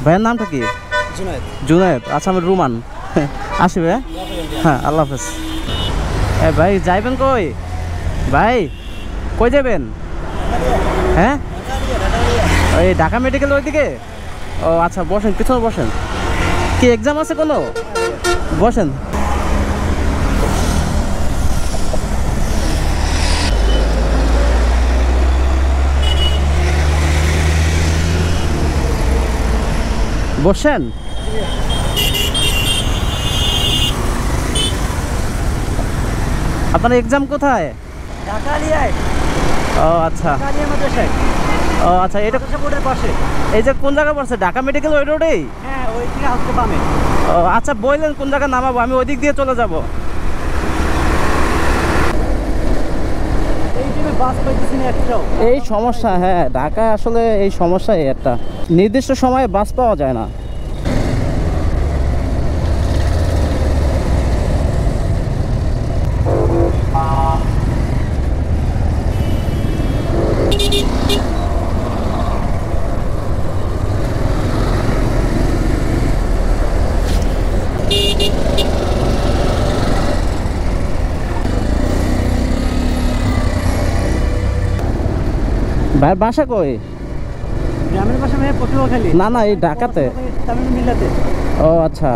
ভাইয়ের নামটা কি? জুনায়েদ। জুনায়েদ, আচ্ছা আমি রুমান। আসি ভাইয়া, হ্যাঁ আল্লাহ হাফেজ। ভাই যাইবেন কই? ভাই কই যাবেন? হ্যাঁ ওই ঢাকা মেডিকেল ওইদিকে? ও আচ্ছা বসেন, পিছনে বসেন। কি এক্সাম আছে কোনো? বসেন। বসেন। আপনার এক্সাম কোথায়? ও আচ্ছা, ও আচ্ছা, এটা পাশে। এই যে কোন জায়গায় পড়ছে? ঢাকা মেডিকেল ওই রোডেই? হ্যাঁ, ওই দিকে হালকা বামে। ও আচ্ছা, বললেন কোন জায়গায় নামাবো, আমি ওই দিক দিয়ে চলে যাব। বাস পাইতেছি না একটাও। এই সমস্যা, হ্যাঁ ঢাকায় আসলে এই সমস্যাই একটা, নির্দিষ্ট সময়ে বাস পাওয়া যায় না। ভাইয়ের বাসা কই? গ্রামের বাসা ভাই পটুয়াখালী। না না, এই ঢাকাতে। মিলাতে। ও আচ্ছা,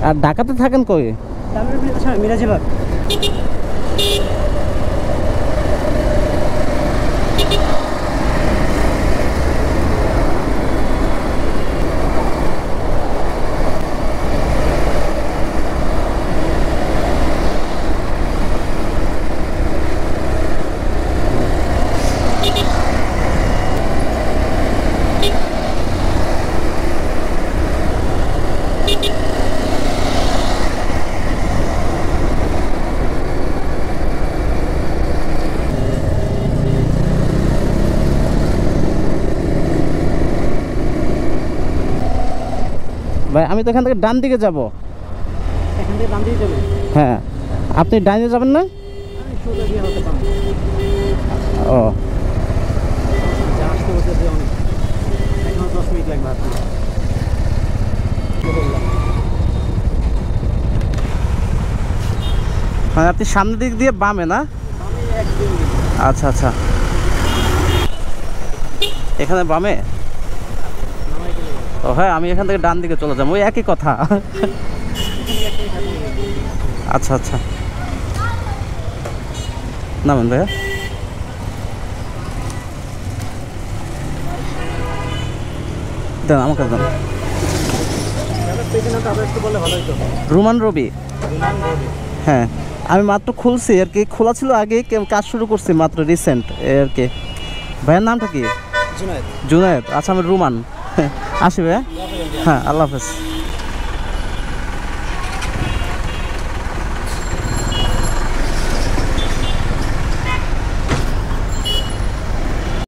আর ঢাকাতে থাকেন কই? মিরাজিবাগ। ভাই আমি তো এখান থেকে ডান দিকে যাব। এখান থেকে ডান দিকে যাবে? হ্যাঁ, আপনি ডাইনে যাবেন না? আমি সোজা দিয়ে হতে পারবো। ও আসতে বলতে যে অনেক, এখন 10 মিনিট লাগবে হাতে। মানে আপনি সামনের দিক দিয়ে বামে না? আমি একদিন। আচ্ছা আচ্ছা, এখানে বামে? ও হ্যাঁ, আমি এখান থেকে ডান দিকে চলে যাবো, ওই একই কথা। আচ্ছা আচ্ছা, নামেন ভাইয়া। দেন আমাকে দেন। রুমান রবি। হ্যাঁ, আমি মাত্র খুলছি আর কি, খোলা ছিল আগে, কাজ শুরু করছি মাত্র রিসেন্ট আর কি। ভাইয়ের নামটা কি? জুনায়েদ। জুনায়েদ, আচ্ছা আমি রুমান। আসি ভাইয়া, হ্যাঁ আল্লাহ হাফেজ।